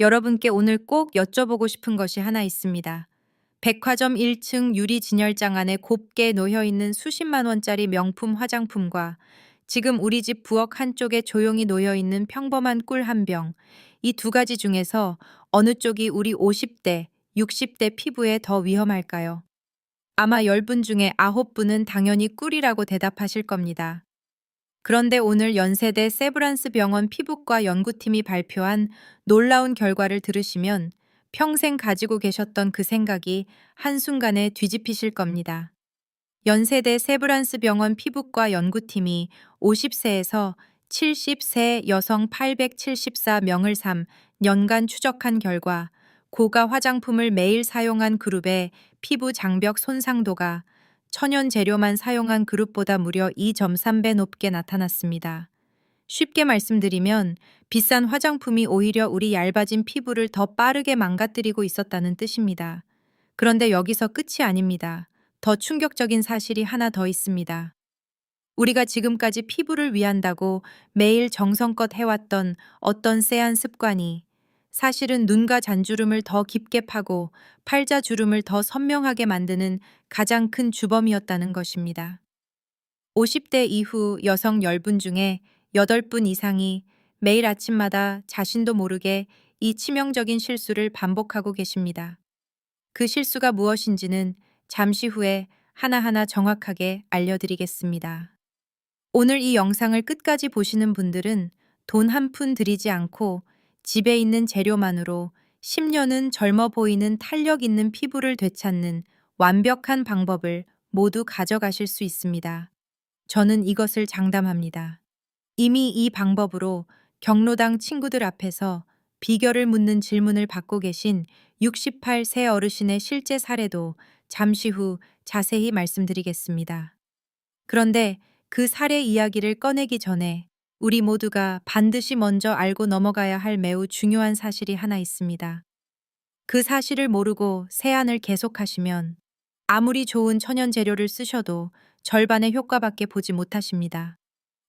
여러분께 오늘 꼭 여쭤보고 싶은 것이 하나 있습니다. 백화점 1층 유리 진열장 안에 곱게 놓여 있는 수십만 원짜리 명품 화장품과 지금 우리 집 부엌 한쪽에 조용히 놓여 있는 평범한 꿀 한 병, 이 두 가지 중에서 어느 쪽이 우리 50대, 60대 피부에 더 위험할까요? 아마 10분 중에 9분은 당연히 꿀이라고 대답하실 겁니다. 그런데 오늘 연세대 세브란스 병원 피부과 연구팀이 발표한 놀라운 결과를 들으시면 평생 가지고 계셨던 그 생각이 한순간에 뒤집히실 겁니다. 연세대 세브란스 병원 피부과 연구팀이 50세에서 70세 여성 874명을 년간 추적한 결과 고가 화장품을 매일 사용한 그룹의 피부 장벽 손상도가 천연 재료만 사용한 그룹보다 무려 2.3배 높게 나타났습니다. 쉽게 말씀드리면 비싼 화장품이 오히려 우리 얇아진 피부를 더 빠르게 망가뜨리고 있었다는 뜻입니다. 그런데 여기서 끝이 아닙니다. 더 충격적인 사실이 하나 더 있습니다. 우리가 지금까지 피부를 위한다고 매일 정성껏 해왔던 어떤 쎄한 습관이 사실은 눈가 잔주름을 더 깊게 파고 팔자 주름을 더 선명하게 만드는 가장 큰 주범이었다는 것입니다. 50대 이후 여성 10분 중에 8분 이상이 매일 아침마다 자신도 모르게 이 치명적인 실수를 반복하고 계십니다. 그 실수가 무엇인지는 잠시 후에 하나하나 정확하게 알려드리겠습니다. 오늘 이 영상을 끝까지 보시는 분들은 돈 한 푼 들이지 않고 집에 있는 재료만으로 10년은 젊어 보이는 탄력 있는 피부를 되찾는 완벽한 방법을 모두 가져가실 수 있습니다. 저는 이것을 장담합니다. 이미 이 방법으로 경로당 친구들 앞에서 비결을 묻는 질문을 받고 계신 68세 어르신의 실제 사례도 잠시 후 자세히 말씀드리겠습니다. 그런데 그 사례 이야기를 꺼내기 전에 우리 모두가 반드시 먼저 알고 넘어가야 할 매우 중요한 사실이 하나 있습니다. 그 사실을 모르고 세안을 계속하시면 아무리 좋은 천연 재료를 쓰셔도 절반의 효과밖에 보지 못하십니다.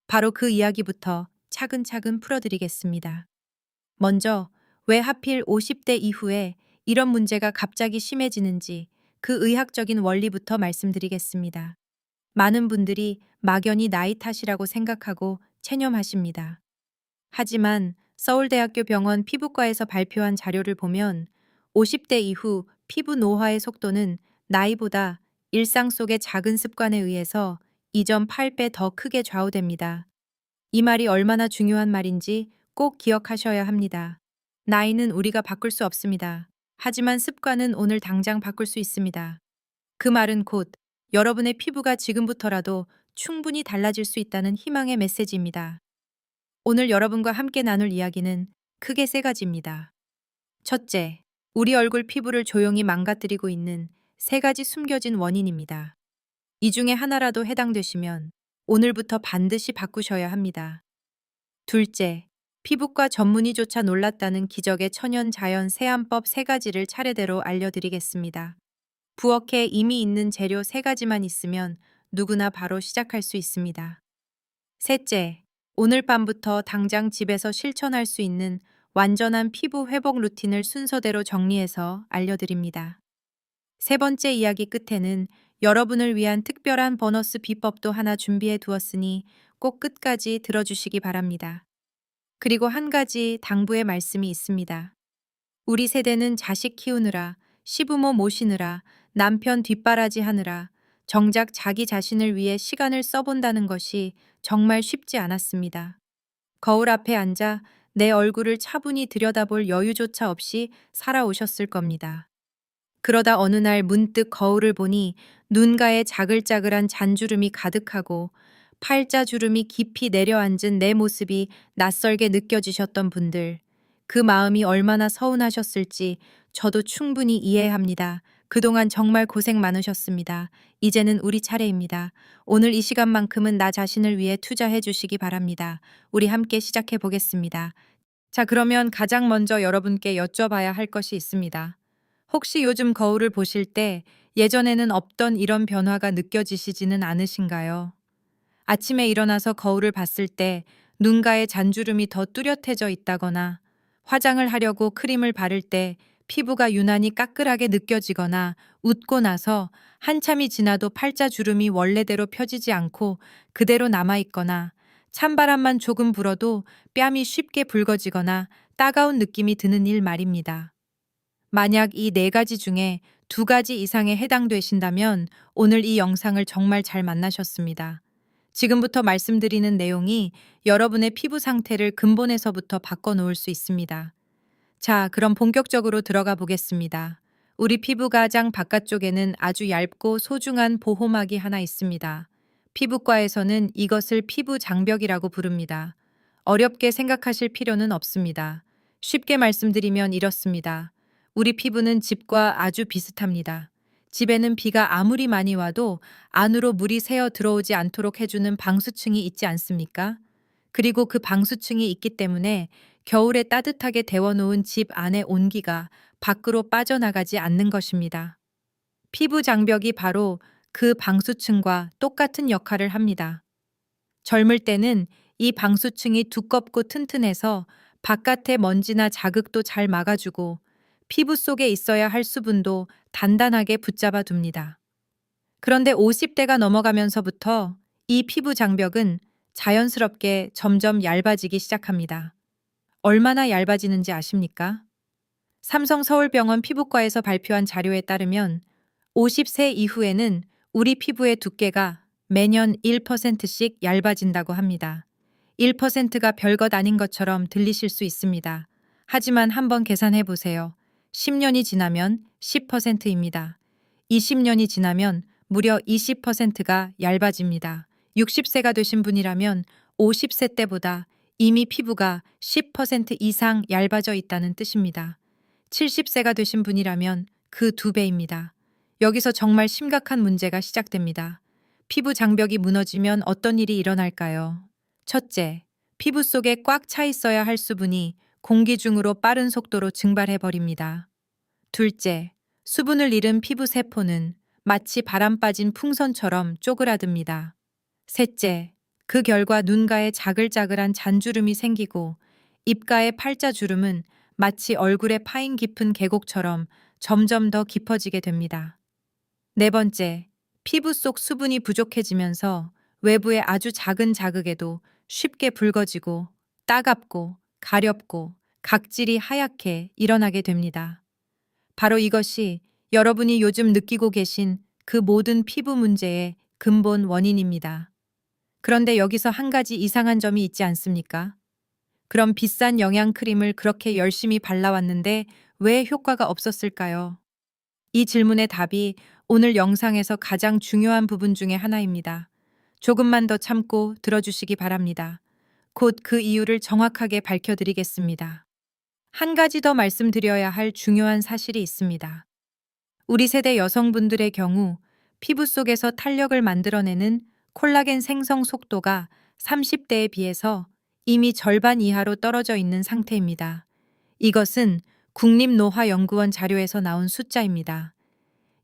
바로 그 이야기부터 차근차근 풀어드리겠습니다. 먼저 왜 하필 50대 이후에 이런 문제가 갑자기 심해지는지 그 의학적인 원리부터 말씀드리겠습니다. 많은 분들이 막연히 나이 탓이라고 생각하고 체념하십니다. 하지만 서울대학교 병원 피부과에서 발표한 자료를 보면 50대 이후 피부 노화의 속도는 나이보다 일상 속의 작은 습관에 의해서 2.8배 더 크게 좌우됩니다. 이 말이 얼마나 중요한 말인지 꼭 기억하셔야 합니다. 나이는 우리가 바꿀 수 없습니다. 하지만 습관은 오늘 당장 바꿀 수 있습니다. 그 말은 곧 여러분의 피부가 지금부터라도 충분히 달라질 수 있다는 희망의 메시지입니다. 오늘 여러분과 함께 나눌 이야기는 크게 세 가지입니다. 첫째, 우리 얼굴 피부를 조용히 망가뜨리고 있는 세 가지 숨겨진 원인입니다. 이 중에 하나라도 해당되시면 오늘부터 반드시 바꾸셔야 합니다. 둘째, 피부과 전문의조차 놀랐다는 기적의 천연 자연 세안법 세 가지를 차례대로 알려드리겠습니다. 부엌에 이미 있는 재료 세 가지만 있으면 누구나 바로 시작할 수 있습니다. 셋째, 오늘 밤부터 당장 집에서 실천할 수 있는 완전한 피부 회복 루틴을 순서대로 정리해서 알려드립니다. 세 번째 이야기 끝에는 여러분을 위한 특별한 보너스 비법도 하나 준비해 두었으니 꼭 끝까지 들어주시기 바랍니다. 그리고 한 가지 당부의 말씀이 있습니다. 우리 세대는 자식 키우느라, 시부모 모시느라, 남편 뒷바라지 하느라 정작 자기 자신을 위해 시간을 써본다는 것이 정말 쉽지 않았습니다. 거울 앞에 앉아 내 얼굴을 차분히 들여다볼 여유조차 없이 살아오셨을 겁니다. 그러다 어느 날 문득 거울을 보니 눈가에 자글자글한 잔주름이 가득하고 팔자 주름이 깊이 내려앉은 내 모습이 낯설게 느껴지셨던 분들, 그 마음이 얼마나 서운하셨을지 저도 충분히 이해합니다. 그동안 정말 고생 많으셨습니다. 이제는 우리 차례입니다. 오늘 이 시간만큼은 나 자신을 위해 투자해 주시기 바랍니다. 우리 함께 시작해 보겠습니다. 자, 그러면 가장 먼저 여러분께 여쭤봐야 할 것이 있습니다. 혹시 요즘 거울을 보실 때 예전에는 없던 이런 변화가 느껴지시지는 않으신가요? 아침에 일어나서 거울을 봤을 때 눈가에 잔주름이 더 뚜렷해져 있다거나 화장을 하려고 크림을 바를 때 피부가 유난히 까끌하게 느껴지거나 웃고 나서 한참이 지나도 팔자주름이 원래대로 펴지지 않고 그대로 남아있거나 찬바람만 조금 불어도 뺨이 쉽게 붉어지거나 따가운 느낌이 드는 일 말입니다. 만약 이 네 가지 중에 두 가지 이상에 해당되신다면 오늘 이 영상을 정말 잘 만나셨습니다. 지금부터 말씀드리는 내용이 여러분의 피부 상태를 근본에서부터 바꿔놓을 수 있습니다. 자, 그럼 본격적으로 들어가 보겠습니다. 우리 피부 가장 바깥쪽에는 아주 얇고 소중한 보호막이 하나 있습니다. 피부과에서는 이것을 피부 장벽이라고 부릅니다. 어렵게 생각하실 필요는 없습니다. 쉽게 말씀드리면 이렇습니다. 우리 피부는 집과 아주 비슷합니다. 집에는 비가 아무리 많이 와도 안으로 물이 새어 들어오지 않도록 해주는 방수층이 있지 않습니까? 그리고 그 방수층이 있기 때문에 겨울에 따뜻하게 데워놓은 집 안의 온기가 밖으로 빠져나가지 않는 것입니다. 피부 장벽이 바로 그 방수층과 똑같은 역할을 합니다. 젊을 때는 이 방수층이 두껍고 튼튼해서 바깥의 먼지나 자극도 잘 막아주고 피부 속에 있어야 할 수분도 단단하게 붙잡아 둡니다. 그런데 50대가 넘어가면서부터 이 피부 장벽은 자연스럽게 점점 얇아지기 시작합니다. 얼마나 얇아지는지 아십니까? 삼성서울병원 피부과에서 발표한 자료에 따르면 50세 이후에는 우리 피부의 두께가 매년 1%씩 얇아진다고 합니다. 1%가 별것 아닌 것처럼 들리실 수 있습니다. 하지만 한번 계산해 보세요. 10년이 지나면 10%입니다. 20년이 지나면 무려 20%가 얇아집니다. 60세가 되신 분이라면 50세 때보다 이미 피부가 10% 이상 얇아져 있다는 뜻입니다. 70세가 되신 분이라면 그 2배입니다. 여기서 정말 심각한 문제가 시작됩니다. 피부 장벽이 무너지면 어떤 일이 일어날까요? 첫째, 피부 속에 꽉 차 있어야 할 수분이 공기 중으로 빠른 속도로 증발해 버립니다. 둘째, 수분을 잃은 피부 세포는 마치 바람 빠진 풍선처럼 쪼그라듭니다. 셋째, 그 결과 눈가에 자글자글한 잔주름이 생기고 입가의 팔자주름은 마치 얼굴에 파인 깊은 계곡처럼 점점 더 깊어지게 됩니다. 네 번째, 피부 속 수분이 부족해지면서 외부의 아주 작은 자극에도 쉽게 붉어지고 따갑고 가렵고 각질이 하얗게 일어나게 됩니다. 바로 이것이 여러분이 요즘 느끼고 계신 그 모든 피부 문제의 근본 원인입니다. 그런데 여기서 한 가지 이상한 점이 있지 않습니까? 그럼 비싼 영양크림을 그렇게 열심히 발라왔는데 왜 효과가 없었을까요? 이 질문의 답이 오늘 영상에서 가장 중요한 부분 중에 하나입니다. 조금만 더 참고 들어주시기 바랍니다. 곧 그 이유를 정확하게 밝혀드리겠습니다. 한 가지 더 말씀드려야 할 중요한 사실이 있습니다. 우리 세대 여성분들의 경우 피부 속에서 탄력을 만들어내는 콜라겐 생성 속도가 30대에 비해서 이미 절반 이하로 떨어져 있는 상태입니다. 이것은 국립노화연구원 자료에서 나온 숫자입니다.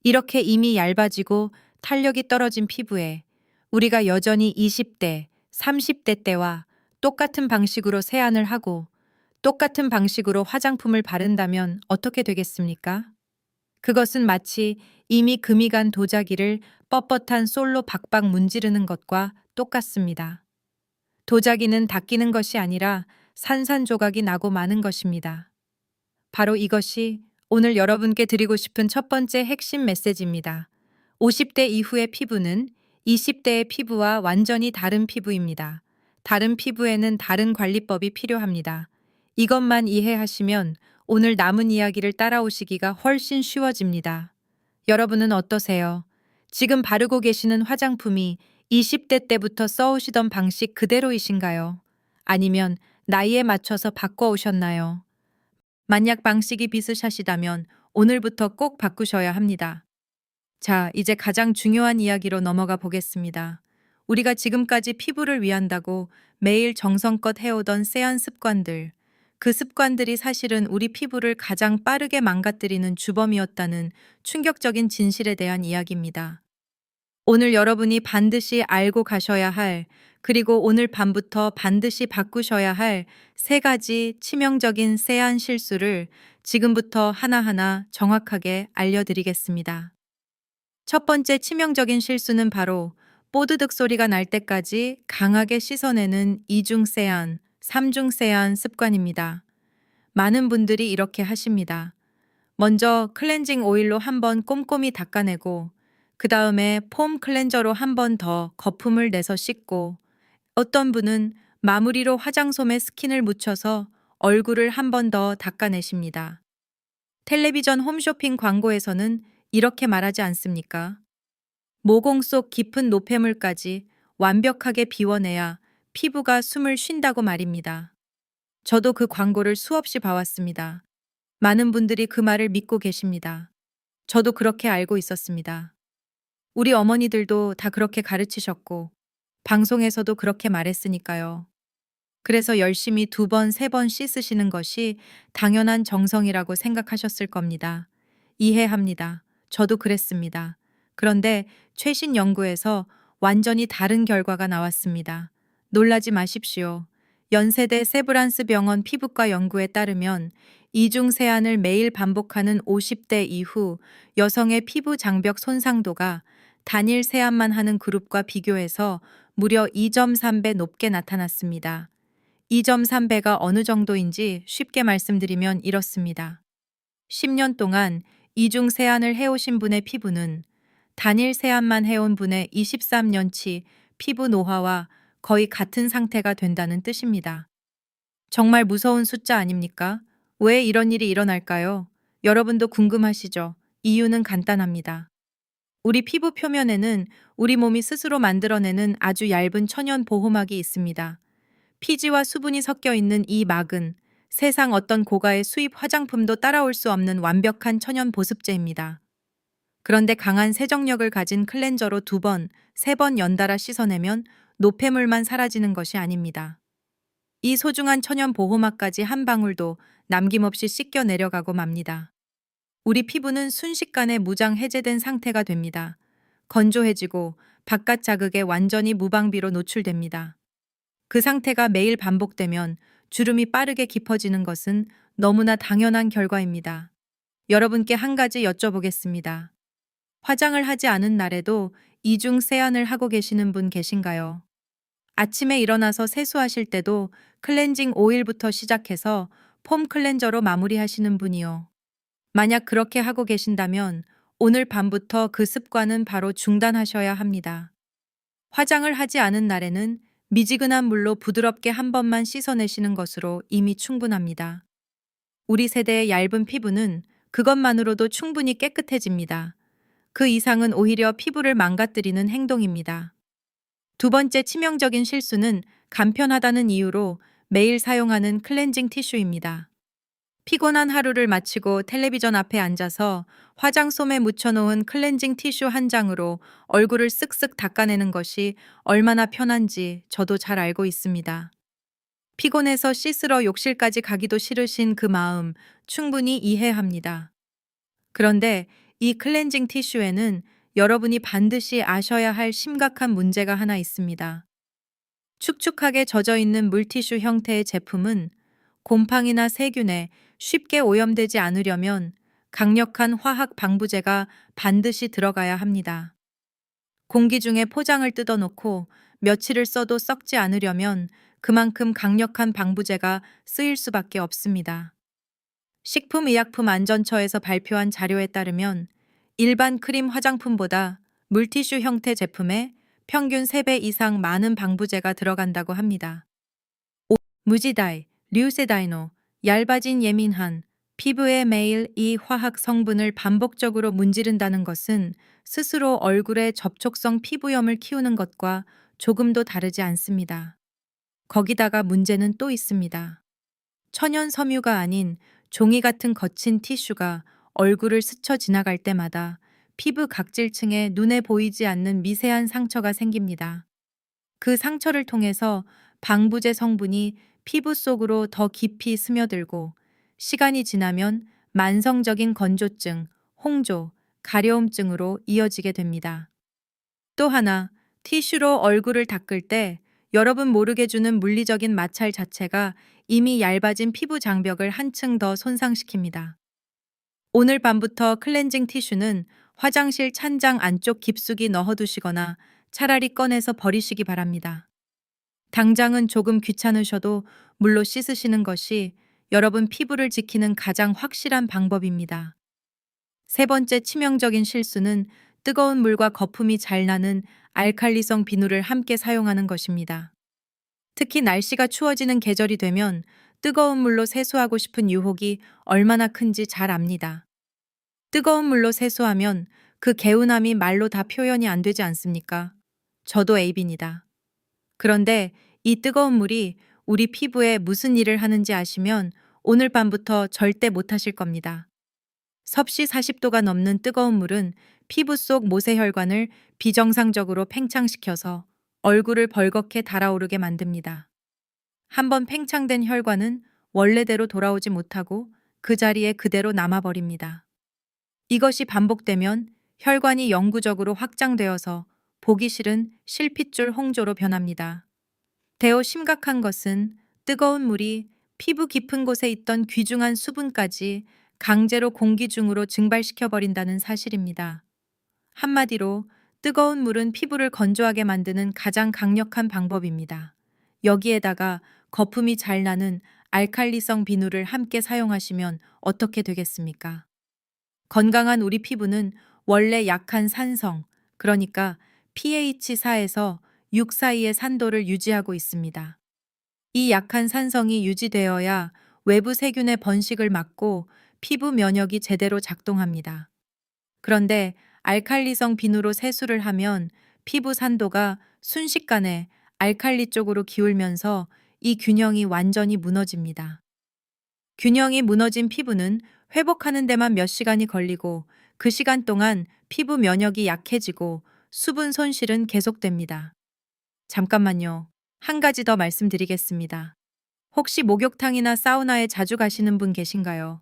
이렇게 이미 얇아지고 탄력이 떨어진 피부에 우리가 여전히 20대, 30대 때와 똑같은 방식으로 세안을 하고 똑같은 방식으로 화장품을 바른다면 어떻게 되겠습니까? 그것은 마치 이미 금이 간 도자기를 뻣뻣한 솔로 박박 문지르는 것과 똑같습니다. 도자기는 닦이는 것이 아니라 산산조각이 나고 마는 것입니다. 바로 이것이 오늘 여러분께 드리고 싶은 첫 번째 핵심 메시지입니다. 50대 이후의 피부는 20대의 피부와 완전히 다른 피부입니다. 다른 피부에는 다른 관리법이 필요합니다. 이것만 이해하시면 오늘 남은 이야기를 따라오시기가 훨씬 쉬워집니다. 여러분은 어떠세요? 지금 바르고 계시는 화장품이 20대 때부터 써오시던 방식 그대로이신가요? 아니면 나이에 맞춰서 바꿔오셨나요? 만약 방식이 비슷하시다면 오늘부터 꼭 바꾸셔야 합니다. 자, 이제 가장 중요한 이야기로 넘어가 보겠습니다. 우리가 지금까지 피부를 위한다고 매일 정성껏 해오던 세안 습관들, 그 습관들이 사실은 우리 피부를 가장 빠르게 망가뜨리는 주범이었다는 충격적인 진실에 대한 이야기입니다. 오늘 여러분이 반드시 알고 가셔야 할 그리고 오늘 밤부터 반드시 바꾸셔야 할 세 가지 치명적인 세안 실수를 지금부터 하나하나 정확하게 알려드리겠습니다. 첫 번째 치명적인 실수는 바로 뽀드득 소리가 날 때까지 강하게 씻어내는 이중 세안, 삼중 세안 습관입니다. 많은 분들이 이렇게 하십니다. 먼저 클렌징 오일로 한번 꼼꼼히 닦아내고, 그 다음에 폼 클렌저로 한 번 더 거품을 내서 씻고, 어떤 분은 마무리로 화장솜에 스킨을 묻혀서 얼굴을 한 번 더 닦아내십니다. 텔레비전 홈쇼핑 광고에서는 이렇게 말하지 않습니까? 모공 속 깊은 노폐물까지 완벽하게 비워내야 피부가 숨을 쉰다고 말입니다. 저도 그 광고를 수없이 봐왔습니다. 많은 분들이 그 말을 믿고 계십니다. 저도 그렇게 알고 있었습니다. 우리 어머니들도 다 그렇게 가르치셨고, 방송에서도 그렇게 말했으니까요. 그래서 열심히 두 번, 세 번 씻으시는 것이 당연한 정성이라고 생각하셨을 겁니다. 이해합니다. 저도 그랬습니다. 그런데 최신 연구에서 완전히 다른 결과가 나왔습니다. 놀라지 마십시오. 연세대 세브란스 병원 피부과 연구에 따르면 이중 세안을 매일 반복하는 50대 이후 여성의 피부 장벽 손상도가 단일 세안만 하는 그룹과 비교해서 무려 2.3배 높게 나타났습니다. 2.3배가 어느 정도인지 쉽게 말씀드리면 이렇습니다. 10년 동안 이중 세안을 해오신 분의 피부는 단일 세안만 해온 분의 23년치 피부 노화와 거의 같은 상태가 된다는 뜻입니다. 정말 무서운 숫자 아닙니까? 왜 이런 일이 일어날까요? 여러분도 궁금하시죠? 이유는 간단합니다. 우리 피부 표면에는 우리 몸이 스스로 만들어내는 아주 얇은 천연 보호막이 있습니다. 피지와 수분이 섞여 있는 이 막은 세상 어떤 고가의 수입 화장품도 따라올 수 없는 완벽한 천연 보습제입니다. 그런데 강한 세정력을 가진 클렌저로 두 번, 세 번 연달아 씻어내면 노폐물만 사라지는 것이 아닙니다. 이 소중한 천연 보호막까지 한 방울도 남김없이 씻겨 내려가고 맙니다. 우리 피부는 순식간에 무장 해제된 상태가 됩니다. 건조해지고 바깥 자극에 완전히 무방비로 노출됩니다. 그 상태가 매일 반복되면 주름이 빠르게 깊어지는 것은 너무나 당연한 결과입니다. 여러분께 한 가지 여쭤보겠습니다. 화장을 하지 않은 날에도 이중 세안을 하고 계시는 분 계신가요? 아침에 일어나서 세수하실 때도 클렌징 오일부터 시작해서 폼 클렌저로 마무리하시는 분이요. 만약 그렇게 하고 계신다면 오늘 밤부터 그 습관은 바로 중단하셔야 합니다. 화장을 하지 않은 날에는 미지근한 물로 부드럽게 한 번만 씻어내시는 것으로 이미 충분합니다. 우리 세대의 얇은 피부는 그것만으로도 충분히 깨끗해집니다. 그 이상은 오히려 피부를 망가뜨리는 행동입니다. 두 번째 치명적인 실수는 간편하다는 이유로 매일 사용하는 클렌징 티슈입니다. 피곤한 하루를 마치고 텔레비전 앞에 앉아서 화장솜에 묻혀놓은 클렌징 티슈 한 장으로 얼굴을 쓱쓱 닦아내는 것이 얼마나 편한지 저도 잘 알고 있습니다. 피곤해서 씻으러 욕실까지 가기도 싫으신 그 마음 충분히 이해합니다. 그런데 이 클렌징 티슈에는 여러분이 반드시 아셔야 할 심각한 문제가 하나 있습니다. 축축하게 젖어 있는 물티슈 형태의 제품은 곰팡이나 세균에 쉽게 오염되지 않으려면 강력한 화학 방부제가 반드시 들어가야 합니다. 공기 중에 포장을 뜯어놓고 며칠을 써도 썩지 않으려면 그만큼 강력한 방부제가 쓰일 수밖에 없습니다. 식품의약품안전처에서 발표한 자료에 따르면 일반 크림 화장품보다 물티슈 형태 제품에 평균 3배 이상 많은 방부제가 들어간다고 합니다. 무지다이, 류세다이노, 얇아진 예민한 피부에 매일 이 화학 성분을 반복적으로 문지른다는 것은 스스로 얼굴에 접촉성 피부염을 키우는 것과 조금도 다르지 않습니다. 거기다가 문제는 또 있습니다. 천연 섬유가 아닌 종이 같은 거친 티슈가 얼굴을 스쳐 지나갈 때마다 피부 각질층에 눈에 보이지 않는 미세한 상처가 생깁니다. 그 상처를 통해서 방부제 성분이 피부 속으로 더 깊이 스며들고 시간이 지나면 만성적인 건조증, 홍조, 가려움증으로 이어지게 됩니다. 또 하나, 티슈로 얼굴을 닦을 때 여러분 모르게 주는 물리적인 마찰 자체가 이미 얇아진 피부 장벽을 한층 더 손상시킵니다. 오늘 밤부터 클렌징 티슈는 화장실 찬장 안쪽 깊숙이 넣어두시거나 차라리 꺼내서 버리시기 바랍니다. 당장은 조금 귀찮으셔도 물로 씻으시는 것이 여러분 피부를 지키는 가장 확실한 방법입니다. 세 번째 치명적인 실수는 뜨거운 물과 거품이 잘 나는 알칼리성 비누를 함께 사용하는 것입니다. 특히 날씨가 추워지는 계절이 되면 뜨거운 물로 세수하고 싶은 유혹이 얼마나 큰지 잘 압니다. 뜨거운 물로 세수하면 그 개운함이 말로 다 표현이 안 되지 않습니까? 저도 에이빈이다. 그런데 이 뜨거운 물이 우리 피부에 무슨 일을 하는지 아시면 오늘 밤부터 절대 못 하실 겁니다. 섭씨 40도가 넘는 뜨거운 물은 피부 속 모세혈관을 비정상적으로 팽창시켜서 얼굴을 벌겋게 달아오르게 만듭니다. 한번 팽창된 혈관은 원래대로 돌아오지 못하고 그 자리에 그대로 남아버립니다. 이것이 반복되면 혈관이 영구적으로 확장되어서 보기 싫은 실핏줄 홍조로 변합니다. 대어 심각한 것은 뜨거운 물이 피부 깊은 곳에 있던 귀중한 수분까지 강제로 공기 중으로 증발시켜버린다는 사실입니다. 한마디로 뜨거운 물은 피부를 건조하게 만드는 가장 강력한 방법입니다. 여기에다가 거품이 잘 나는 알칼리성 비누를 함께 사용하시면 어떻게 되겠습니까? 건강한 우리 피부는 원래 약한 산성, 그러니까 pH 4에서 6 사이의 산도를 유지하고 있습니다. 이 약한 산성이 유지되어야 외부 세균의 번식을 막고 피부 면역이 제대로 작동합니다. 그런데 알칼리성 비누로 세수를 하면 피부 산도가 순식간에 알칼리 쪽으로 기울면서 이 균형이 완전히 무너집니다. 균형이 무너진 피부는 회복하는 데만 몇 시간이 걸리고 그 시간 동안 피부 면역이 약해지고 수분 손실은 계속됩니다. 잠깐만요. 한 가지 더 말씀드리겠습니다. 혹시 목욕탕이나 사우나에 자주 가시는 분 계신가요?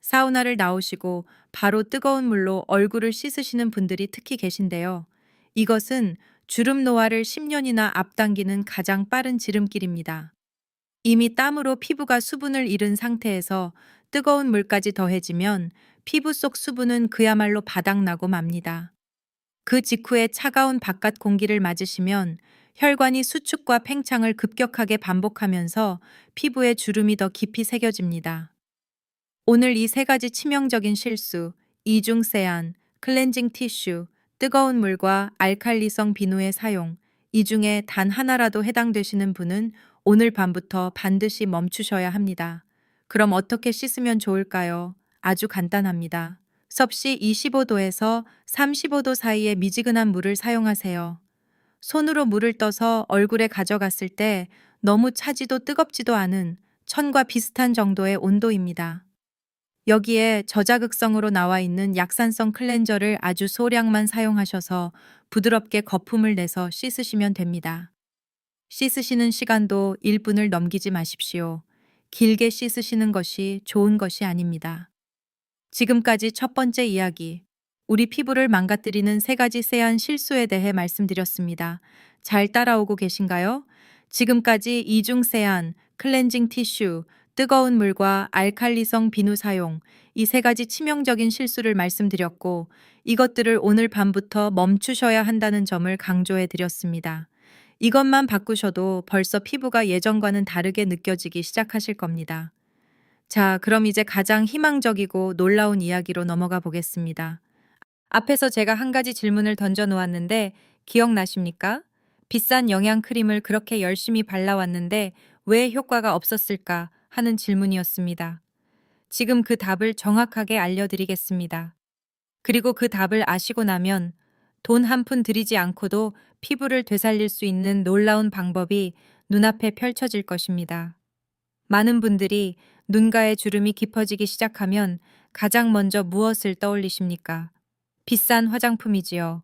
사우나를 나오시고 바로 뜨거운 물로 얼굴을 씻으시는 분들이 특히 계신데요. 이것은 주름 노화를 10년이나 앞당기는 가장 빠른 지름길입니다. 이미 땀으로 피부가 수분을 잃은 상태에서 뜨거운 물까지 더해지면 피부 속 수분은 그야말로 바닥나고 맙니다. 그 직후에 차가운 바깥 공기를 맞으시면 혈관이 수축과 팽창을 급격하게 반복하면서 피부에 주름이 더 깊이 새겨집니다. 오늘 이 세 가지 치명적인 실수, 이중세안, 클렌징 티슈, 뜨거운 물과 알칼리성 비누의 사용, 이 중에 단 하나라도 해당되시는 분은 오늘 밤부터 반드시 멈추셔야 합니다. 그럼 어떻게 씻으면 좋을까요? 아주 간단합니다. 섭씨 25도에서 35도 사이의 미지근한 물을 사용하세요. 손으로 물을 떠서 얼굴에 가져갔을 때 너무 차지도 뜨겁지도 않은 천과 비슷한 정도의 온도입니다. 여기에 저자극성으로 나와 있는 약산성 클렌저를 아주 소량만 사용하셔서 부드럽게 거품을 내서 씻으시면 됩니다. 씻으시는 시간도 1분을 넘기지 마십시오. 길게 씻으시는 것이 좋은 것이 아닙니다. 지금까지 첫 번째 이야기, 우리 피부를 망가뜨리는 세 가지 세안 실수에 대해 말씀드렸습니다. 잘 따라오고 계신가요? 지금까지 이중 세안, 클렌징 티슈, 뜨거운 물과 알칼리성 비누 사용, 이 세 가지 치명적인 실수를 말씀드렸고, 이것들을 오늘 밤부터 멈추셔야 한다는 점을 강조해 드렸습니다. 이것만 바꾸셔도 벌써 피부가 예전과는 다르게 느껴지기 시작하실 겁니다. 자, 그럼 이제 가장 희망적이고 놀라운 이야기로 넘어가 보겠습니다. 앞에서 제가 한 가지 질문을 던져 놓았는데 기억나십니까? 비싼 영양 크림을 그렇게 열심히 발라왔는데 왜 효과가 없었을까 하는 질문이었습니다. 지금 그 답을 정확하게 알려드리겠습니다. 그리고 그 답을 아시고 나면 돈 한 푼 들이지 않고도 피부를 되살릴 수 있는 놀라운 방법이 눈앞에 펼쳐질 것입니다. 많은 분들이 눈가에 주름이 깊어지기 시작하면 가장 먼저 무엇을 떠올리십니까? 비싼 화장품이지요.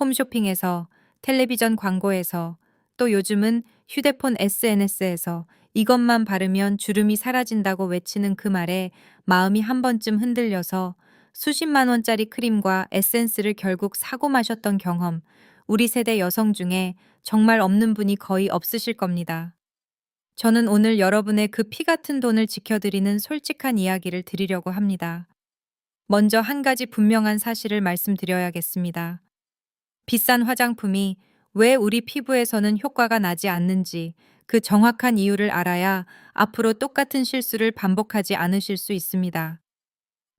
홈쇼핑에서, 텔레비전 광고에서, 또 요즘은 휴대폰 SNS에서 이것만 바르면 주름이 사라진다고 외치는 그 말에 마음이 한 번쯤 흔들려서 수십만 원짜리 크림과 에센스를 결국 사고 마셨던 경험, 우리 세대 여성 중에 정말 없는 분이 거의 없으실 겁니다. 저는 오늘 여러분의 그 피 같은 돈을 지켜드리는 솔직한 이야기를 드리려고 합니다. 먼저 한 가지 분명한 사실을 말씀드려야겠습니다. 비싼 화장품이 왜 우리 피부에서는 효과가 나지 않는지 그 정확한 이유를 알아야 앞으로 똑같은 실수를 반복하지 않으실 수 있습니다.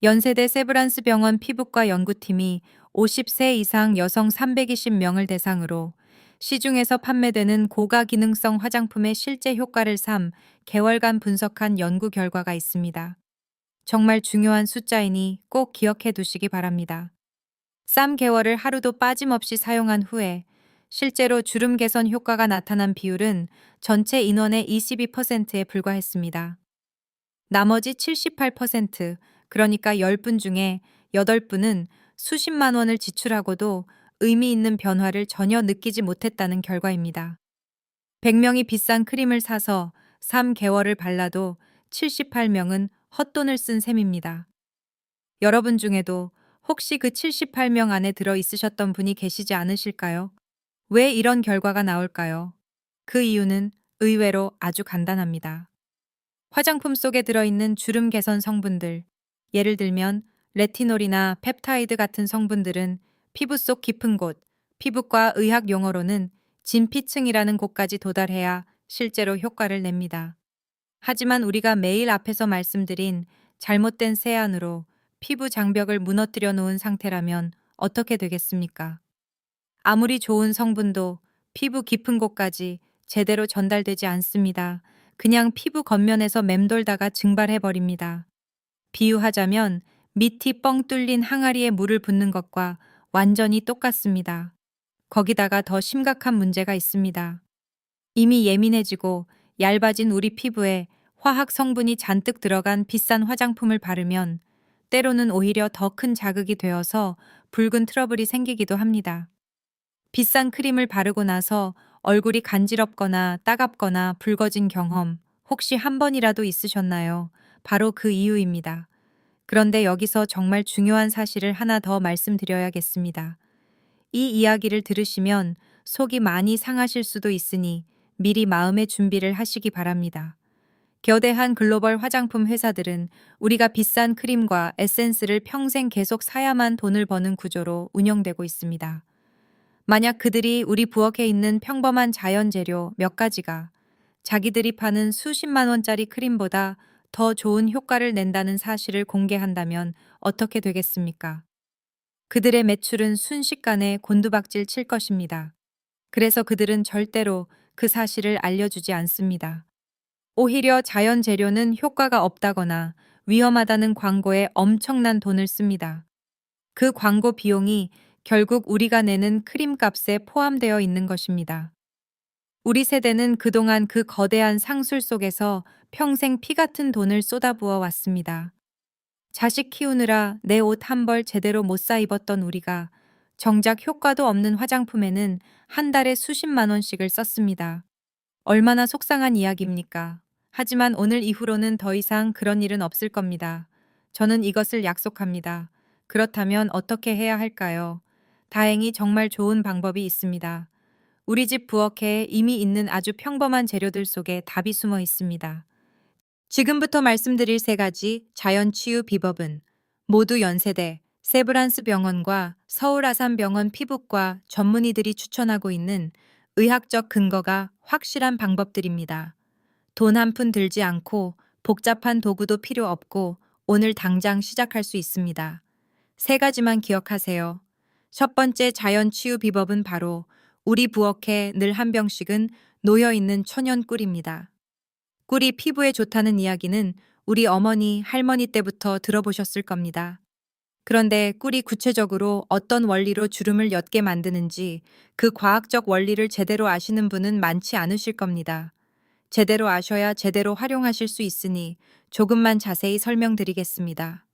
연세대 세브란스 병원 피부과 연구팀이 50세 이상 여성 320명을 대상으로 시중에서 판매되는 고가 기능성 화장품의 실제 효과를 3개월간 분석한 연구 결과가 있습니다. 정말 중요한 숫자이니 꼭 기억해 두시기 바랍니다. 3개월을 하루도 빠짐없이 사용한 후에 실제로 주름 개선 효과가 나타난 비율은 전체 인원의 22%에 불과했습니다. 나머지 78%, 그러니까 10분 중에 8분은 수십만 원을 지출하고도 의미 있는 변화를 전혀 느끼지 못했다는 결과입니다. 100명이 비싼 크림을 사서 3개월을 발라도 78명은 헛돈을 쓴 셈입니다. 여러분 중에도 혹시 그 78명 안에 들어 있으셨던 분이 계시지 않으실까요? 왜 이런 결과가 나올까요? 그 이유는 의외로 아주 간단합니다. 화장품 속에 들어있는 주름 개선 성분들, 예를 들면 레티놀이나 펩타이드 같은 성분들은 피부 속 깊은 곳, 피부과 의학 용어로는 진피층이라는 곳까지 도달해야 실제로 효과를 냅니다. 하지만 우리가 매일 앞에서 말씀드린 잘못된 세안으로 피부 장벽을 무너뜨려 놓은 상태라면 어떻게 되겠습니까? 아무리 좋은 성분도 피부 깊은 곳까지 제대로 전달되지 않습니다. 그냥 피부 겉면에서 맴돌다가 증발해버립니다. 비유하자면 밑이 뻥 뚫린 항아리에 물을 붓는 것과 완전히 똑같습니다. 거기다가 더 심각한 문제가 있습니다. 이미 예민해지고 얇아진 우리 피부에 화학 성분이 잔뜩 들어간 비싼 화장품을 바르면 때로는 오히려 더 큰 자극이 되어서 붉은 트러블이 생기기도 합니다. 비싼 크림을 바르고 나서 얼굴이 간지럽거나 따갑거나 붉어진 경험 혹시 한 번이라도 있으셨나요? 바로 그 이유입니다. 그런데 여기서 정말 중요한 사실을 하나 더 말씀드려야겠습니다. 이 이야기를 들으시면 속이 많이 상하실 수도 있으니 미리 마음의 준비를 하시기 바랍니다. 거대한 글로벌 화장품 회사들은 우리가 비싼 크림과 에센스를 평생 계속 사야만 돈을 버는 구조로 운영되고 있습니다. 만약 그들이 우리 부엌에 있는 평범한 자연 재료 몇 가지가 자기들이 파는 수십만 원짜리 크림보다 더 좋은 효과를 낸다는 사실을 공개한다면 어떻게 되겠습니까? 그들의 매출은 순식간에 곤두박질 칠 것입니다. 그래서 그들은 절대로 그 사실을 알려주지 않습니다. 오히려 자연 재료는 효과가 없다거나 위험하다는 광고에 엄청난 돈을 씁니다. 그 광고 비용이 결국 우리가 내는 크림 값에 포함되어 있는 것입니다. 우리 세대는 그동안 그 거대한 상술 속에서 평생 피 같은 돈을 쏟아부어 왔습니다. 자식 키우느라 내 옷 한 벌 제대로 못 사 입었던 우리가 정작 효과도 없는 화장품에는 한 달에 수십만 원씩을 썼습니다. 얼마나 속상한 이야기입니까? 하지만 오늘 이후로는 더 이상 그런 일은 없을 겁니다. 저는 이것을 약속합니다. 그렇다면 어떻게 해야 할까요? 다행히 정말 좋은 방법이 있습니다. 우리 집 부엌에 이미 있는 아주 평범한 재료들 속에 답이 숨어 있습니다. 지금부터 말씀드릴 세 가지 자연 치유 비법은 모두 연세대 세브란스 병원과 서울 아산병원 피부과 전문의들이 추천하고 있는 의학적 근거가 확실한 방법들입니다. 돈 한 푼 들지 않고 복잡한 도구도 필요 없고 오늘 당장 시작할 수 있습니다. 세 가지만 기억하세요. 첫 번째 자연 치유 비법은 바로 우리 부엌에 늘 한 병씩은 놓여 있는 천연 꿀입니다. 꿀이 피부에 좋다는 이야기는 우리 어머니, 할머니 때부터 들어보셨을 겁니다. 그런데 꿀이 구체적으로 어떤 원리로 주름을 옅게 만드는지 그 과학적 원리를 제대로 아시는 분은 많지 않으실 겁니다. 제대로 아셔야 제대로 활용하실 수 있으니 조금만 자세히 설명드리겠습니다.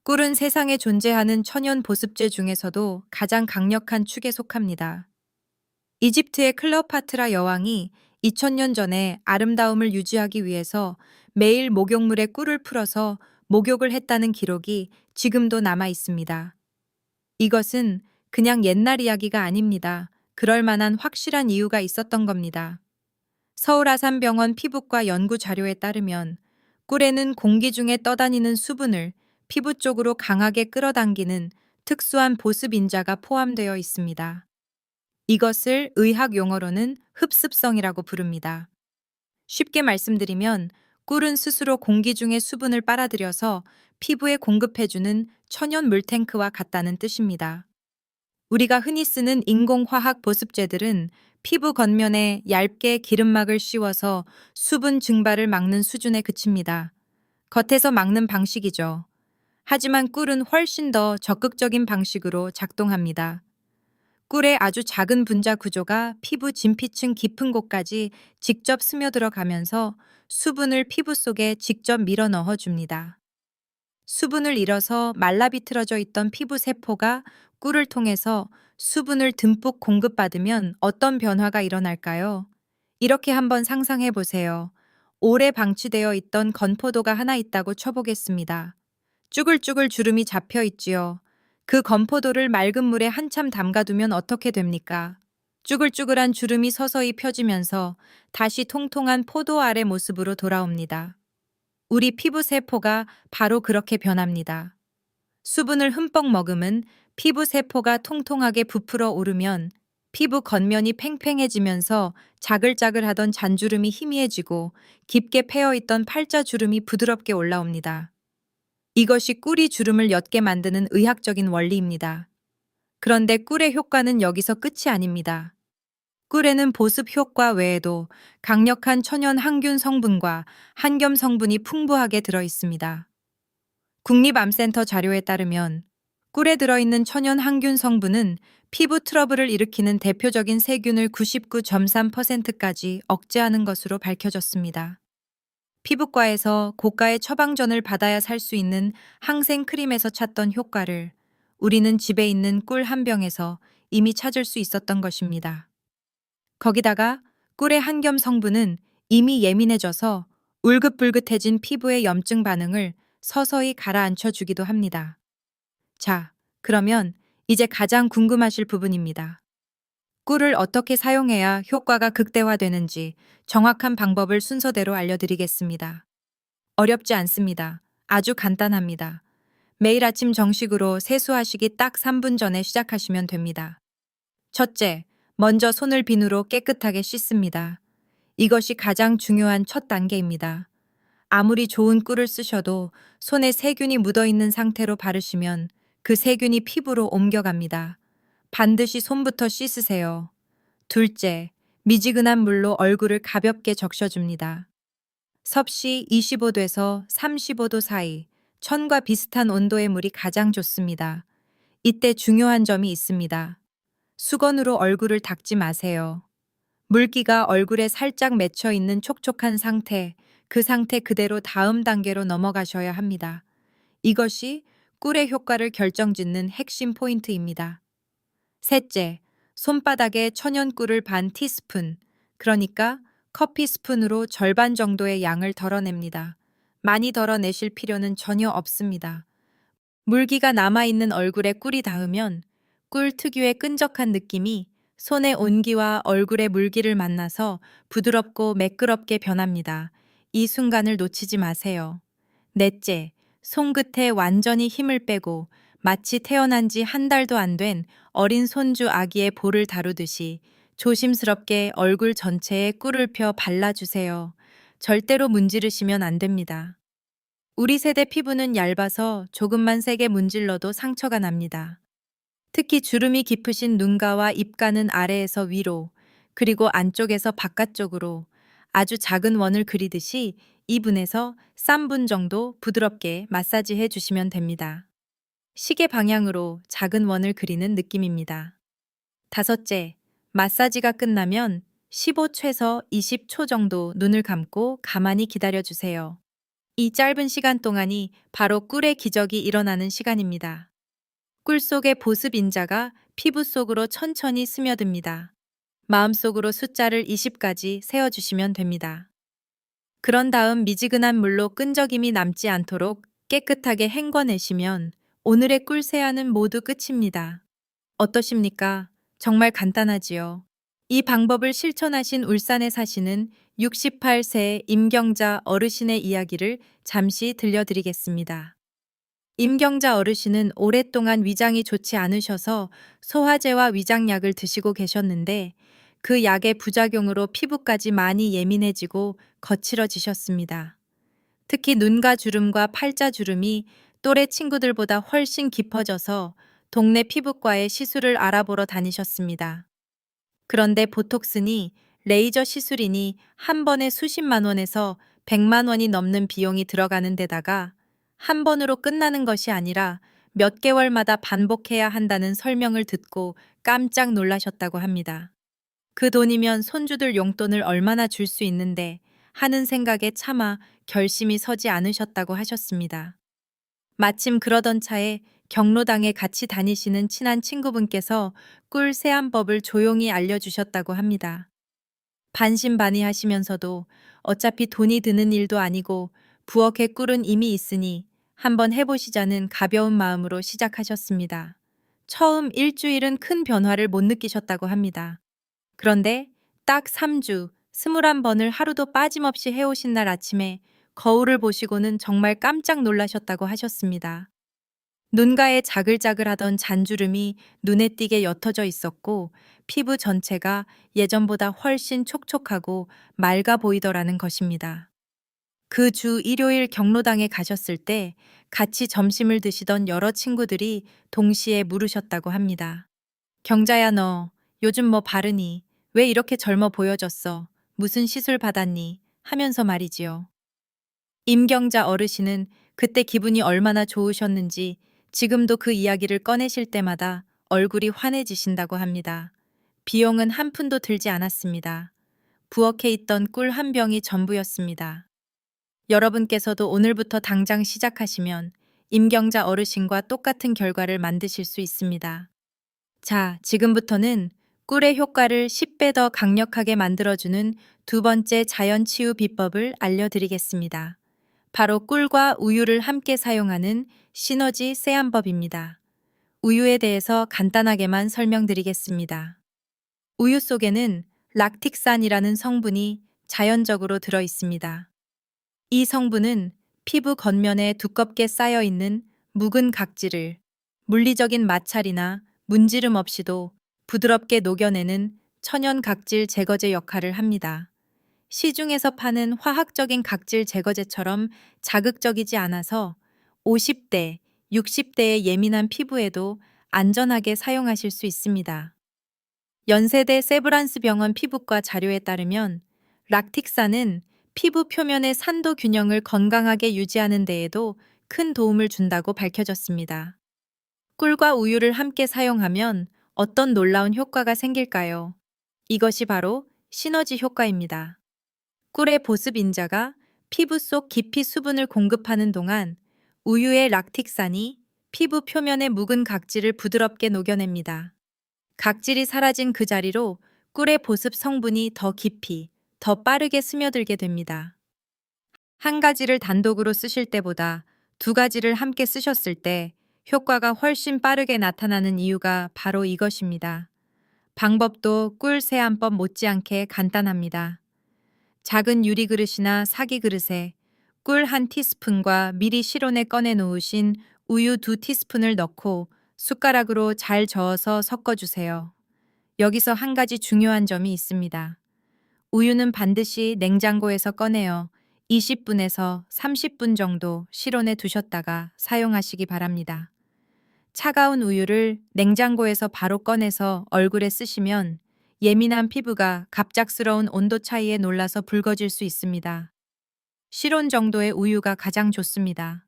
꿀은 세상에 존재하는 천연 보습제 중에서도 가장 강력한 축에 속합니다. 이집트의 클레오파트라 여왕이 2000년 전에 아름다움을 유지하기 위해서 매일 목욕물에 꿀을 풀어서 목욕을 했다는 기록이 지금도 남아 있습니다. 이것은 그냥 옛날 이야기가 아닙니다. 그럴 만한 확실한 이유가 있었던 겁니다. 서울아산병원 피부과 연구 자료에 따르면 꿀에는 공기 중에 떠다니는 수분을 피부 쪽으로 강하게 끌어당기는 특수한 보습 인자가 포함되어 있습니다. 이것을 의학 용어로는 흡습성이라고 부릅니다. 쉽게 말씀드리면 꿀은 스스로 공기 중의 수분을 빨아들여서 피부에 공급해주는 천연 물탱크와 같다는 뜻입니다. 우리가 흔히 쓰는 인공화학 보습제들은 피부 겉면에 얇게 기름막을 씌워서 수분 증발을 막는 수준에 그칩니다. 겉에서 막는 방식이죠. 하지만 꿀은 훨씬 더 적극적인 방식으로 작동합니다. 꿀의 아주 작은 분자 구조가 피부 진피층 깊은 곳까지 직접 스며들어 가면서 수분을 피부 속에 직접 밀어 넣어 줍니다. 수분을 잃어서 말라 비틀어져 있던 피부 세포가 꿀을 통해서 수분을 듬뿍 공급받으면 어떤 변화가 일어날까요? 이렇게 한번 상상해 보세요. 오래 방치되어 있던 건포도가 하나 있다고 쳐보겠습니다. 쭈글쭈글 주름이 잡혀 있지요. 그 건포도를 맑은 물에 한참 담가두면 어떻게 됩니까? 쭈글쭈글한 주름이 서서히 펴지면서 다시 통통한 포도 알의 모습으로 돌아옵니다. 우리 피부 세포가 바로 그렇게 변합니다. 수분을 흠뻑 머금은 피부 세포가 통통하게 부풀어 오르면 피부 겉면이 팽팽해지면서 자글자글하던 잔주름이 희미해지고 깊게 패어있던 팔자주름이 부드럽게 올라옵니다. 이것이 꿀이 주름을 옅게 만드는 의학적인 원리입니다. 그런데 꿀의 효과는 여기서 끝이 아닙니다. 꿀에는 보습 효과 외에도 강력한 천연 항균 성분과 한겸 성분이 풍부하게 들어 있습니다. 국립암센터 자료에 따르면 꿀에 들어있는 천연 항균 성분은 피부 트러블을 일으키는 대표적인 세균을 99.3%까지 억제하는 것으로 밝혀졌습니다. 피부과에서 고가의 처방전을 받아야 살 수 있는 항생 크림에서 찾던 효과를 우리는 집에 있는 꿀 한 병에서 이미 찾을 수 있었던 것입니다. 거기다가 꿀의 한겸 성분은 이미 예민해져서 울긋불긋해진 피부의 염증 반응을 서서히 가라앉혀 주기도 합니다. 자, 그러면 이제 가장 궁금하실 부분입니다. 꿀을 어떻게 사용해야 효과가 극대화되는지 정확한 방법을 순서대로 알려드리겠습니다. 어렵지 않습니다. 아주 간단합니다. 매일 아침 정식으로 세수하시기 딱 3분 전에 시작하시면 됩니다. 첫째, 먼저 손을 비누로 깨끗하게 씻습니다. 이것이 가장 중요한 첫 단계입니다. 아무리 좋은 꿀을 쓰셔도 손에 세균이 묻어 있는 상태로 바르시면 그 세균이 피부로 옮겨갑니다. 반드시 손부터 씻으세요. 둘째, 미지근한 물로 얼굴을 가볍게 적셔줍니다. 섭씨 25도에서 35도 사이, 천과 비슷한 온도의 물이 가장 좋습니다. 이때 중요한 점이 있습니다. 수건으로 얼굴을 닦지 마세요. 물기가 얼굴에 살짝 맺혀 있는 촉촉한 상태, 그 상태 그대로 다음 단계로 넘어가셔야 합니다. 이것이 꿀의 효과를 결정짓는 핵심 포인트입니다. 셋째, 손바닥에 천연꿀을 반 티스푼, 그러니까 커피 스푼으로 절반 정도의 양을 덜어냅니다. 많이 덜어내실 필요는 전혀 없습니다. 물기가 남아있는 얼굴에 꿀이 닿으면 꿀 특유의 끈적한 느낌이 손의 온기와 얼굴의 물기를 만나서 부드럽고 매끄럽게 변합니다. 이 순간을 놓치지 마세요. 넷째, 손끝에 완전히 힘을 빼고 마치 태어난 지 한 달도 안 된 어린 손주 아기의 볼을 다루듯이 조심스럽게 얼굴 전체에 꿀을 펴 발라주세요. 절대로 문지르시면 안 됩니다. 우리 세대 피부는 얇아서 조금만 세게 문질러도 상처가 납니다. 특히 주름이 깊으신 눈가와 입가는 아래에서 위로, 그리고 안쪽에서 바깥쪽으로 아주 작은 원을 그리듯이 2분에서 3분 정도 부드럽게 마사지해 주시면 됩니다. 시계 방향으로 작은 원을 그리는 느낌입니다. 다섯째, 마사지가 끝나면 15초에서 20초 정도 눈을 감고 가만히 기다려 주세요. 이 짧은 시간 동안이 바로 꿀의 기적이 일어나는 시간입니다. 꿀 속의 보습 인자가 피부 속으로 천천히 스며듭니다. 마음속으로 숫자를 20까지 세어주시면 됩니다. 그런 다음 미지근한 물로 끈적임이 남지 않도록 깨끗하게 헹궈내시면 오늘의 꿀 세안은 모두 끝입니다. 어떠십니까? 정말 간단하지요. 이 방법을 실천하신 울산에 사시는 68세 임경자 어르신의 이야기를 잠시 들려드리겠습니다. 임경자 어르신은 오랫동안 위장이 좋지 않으셔서 소화제와 위장약을 드시고 계셨는데 그 약의 부작용으로 피부까지 많이 예민해지고 거칠어지셨습니다. 특히 눈가 주름과 팔자 주름이 또래 친구들보다 훨씬 깊어져서 동네 피부과에 시술을 알아보러 다니셨습니다. 그런데 보톡스니 레이저 시술이니 한 번에 수십만 원에서 100만 원이 넘는 비용이 들어가는 데다가 한 번으로 끝나는 것이 아니라 몇 개월마다 반복해야 한다는 설명을 듣고 깜짝 놀라셨다고 합니다. 그 돈이면 손주들 용돈을 얼마나 줄 수 있는데 하는 생각에 차마 결심이 서지 않으셨다고 하셨습니다. 마침 그러던 차에 경로당에 같이 다니시는 친한 친구분께서 꿀 세안법을 조용히 알려주셨다고 합니다. 반신반의하시면서도 어차피 돈이 드는 일도 아니고 부엌에 꿀은 이미 있으니 한번 해보시자는 가벼운 마음으로 시작하셨습니다. 처음 일주일은 큰 변화를 못 느끼셨다고 합니다. 그런데 딱 3주, 21번을 하루도 빠짐없이 해오신 날 아침에 거울을 보시고는 정말 깜짝 놀라셨다고 하셨습니다. 눈가에 자글자글하던 잔주름이 눈에 띄게 옅어져 있었고 피부 전체가 예전보다 훨씬 촉촉하고 맑아 보이더라는 것입니다. 그 주 일요일 경로당에 가셨을 때 같이 점심을 드시던 여러 친구들이 동시에 물으셨다고 합니다. 경자야, 너 요즘 뭐 바르니? 왜 이렇게 젊어 보여졌어? 무슨 시술 받았니? 하면서 말이지요. 임경자 어르신은 그때 기분이 얼마나 좋으셨는지 지금도 그 이야기를 꺼내실 때마다 얼굴이 환해지신다고 합니다. 비용은 한 푼도 들지 않았습니다. 부엌에 있던 꿀 한 병이 전부였습니다. 여러분께서도 오늘부터 당장 시작하시면 임경자 어르신과 똑같은 결과를 만드실 수 있습니다. 자, 지금부터는 꿀의 효과를 10배 더 강력하게 만들어주는 두 번째 자연 치유 비법을 알려드리겠습니다. 바로 꿀과 우유를 함께 사용하는 시너지 세안법입니다. 우유에 대해서 간단하게만 설명드리겠습니다. 우유 속에는 락틱산이라는 성분이 자연적으로 들어 있습니다. 이 성분은 피부 겉면에 두껍게 쌓여 있는 묵은 각질을 물리적인 마찰이나 문지름 없이도 부드럽게 녹여내는 천연 각질 제거제 역할을 합니다. 시중에서 파는 화학적인 각질 제거제처럼 자극적이지 않아서 50대, 60대의 예민한 피부에도 안전하게 사용하실 수 있습니다. 연세대 세브란스 병원 피부과 자료에 따르면 락틱산은 피부 표면의 산도 균형을 건강하게 유지하는 데에도 큰 도움을 준다고 밝혀졌습니다. 꿀과 우유를 함께 사용하면 어떤 놀라운 효과가 생길까요? 이것이 바로 시너지 효과입니다. 꿀의 보습 인자가 피부 속 깊이 수분을 공급하는 동안 우유의 락틱산이 피부 표면의 묵은 각질을 부드럽게 녹여냅니다. 각질이 사라진 그 자리로 꿀의 보습 성분이 더 깊이, 더 빠르게 스며들게 됩니다. 한 가지를 단독으로 쓰실 때보다 두 가지를 함께 쓰셨을 때 효과가 훨씬 빠르게 나타나는 이유가 바로 이것입니다. 방법도 꿀 세안법 못지않게 간단합니다. 작은 유리 그릇이나 사기 그릇에 꿀 한 티스푼과 미리 실온에 꺼내 놓으신 우유 2티스푼을 넣고 숟가락으로 잘 저어서 섞어주세요. 여기서 한 가지 중요한 점이 있습니다. 우유는 반드시 냉장고에서 꺼내어 20분에서 30분 정도 실온에 두셨다가 사용하시기 바랍니다. 차가운 우유를 냉장고에서 바로 꺼내서 얼굴에 쓰시면 예민한 피부가 갑작스러운 온도 차이에 놀라서 붉어질 수 있습니다. 실온 정도의 우유가 가장 좋습니다.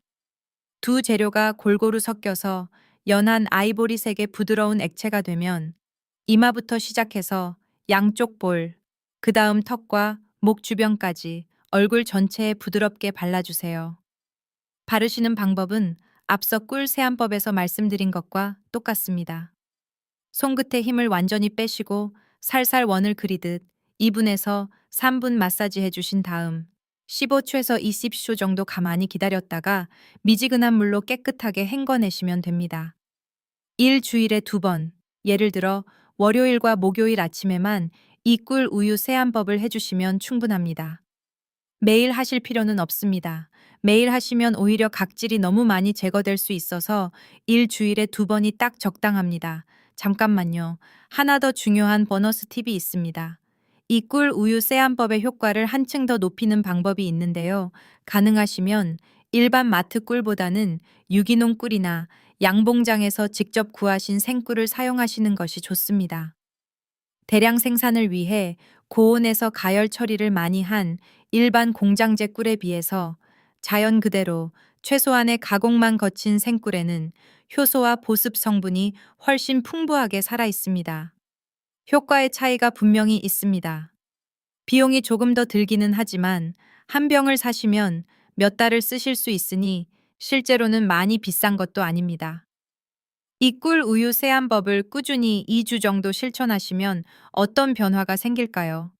두 재료가 골고루 섞여서 연한 아이보리색의 부드러운 액체가 되면 이마부터 시작해서 양쪽 볼, 그 다음 턱과 목 주변까지 얼굴 전체에 부드럽게 발라주세요. 바르시는 방법은 앞서 꿀 세안법에서 말씀드린 것과 똑같습니다. 손끝에 힘을 완전히 빼시고 살살 원을 그리듯 2분에서 3분 마사지 해주신 다음 15초에서 20초 정도 가만히 기다렸다가 미지근한 물로 깨끗하게 헹궈내시면 됩니다. 일주일에 2번, 예를 들어 월요일과 목요일 아침에만 이 꿀 우유 세안법을 해주시면 충분합니다. 매일 하실 필요는 없습니다. 매일 하시면 오히려 각질이 너무 많이 제거될 수 있어서 일주일에 2번이 딱 적당합니다. 잠깐만요. 하나 더 중요한 보너스 팁이 있습니다. 이 꿀 우유 세안법의 효과를 한층 더 높이는 방법이 있는데요. 가능하시면 일반 마트 꿀보다는 유기농 꿀이나 양봉장에서 직접 구하신 생꿀을 사용하시는 것이 좋습니다. 대량 생산을 위해 고온에서 가열 처리를 많이 한 일반 공장제 꿀에 비해서 자연 그대로 최소한의 가공만 거친 생꿀에는 효소와 보습 성분이 훨씬 풍부하게 살아 있습니다. 효과의 차이가 분명히 있습니다. 비용이 조금 더 들기는 하지만 한 병을 사시면 몇 달을 쓰실 수 있으니 실제로는 많이 비싼 것도 아닙니다. 이 꿀 우유 세안법을 꾸준히 2주 정도 실천하시면 어떤 변화가 생길까요?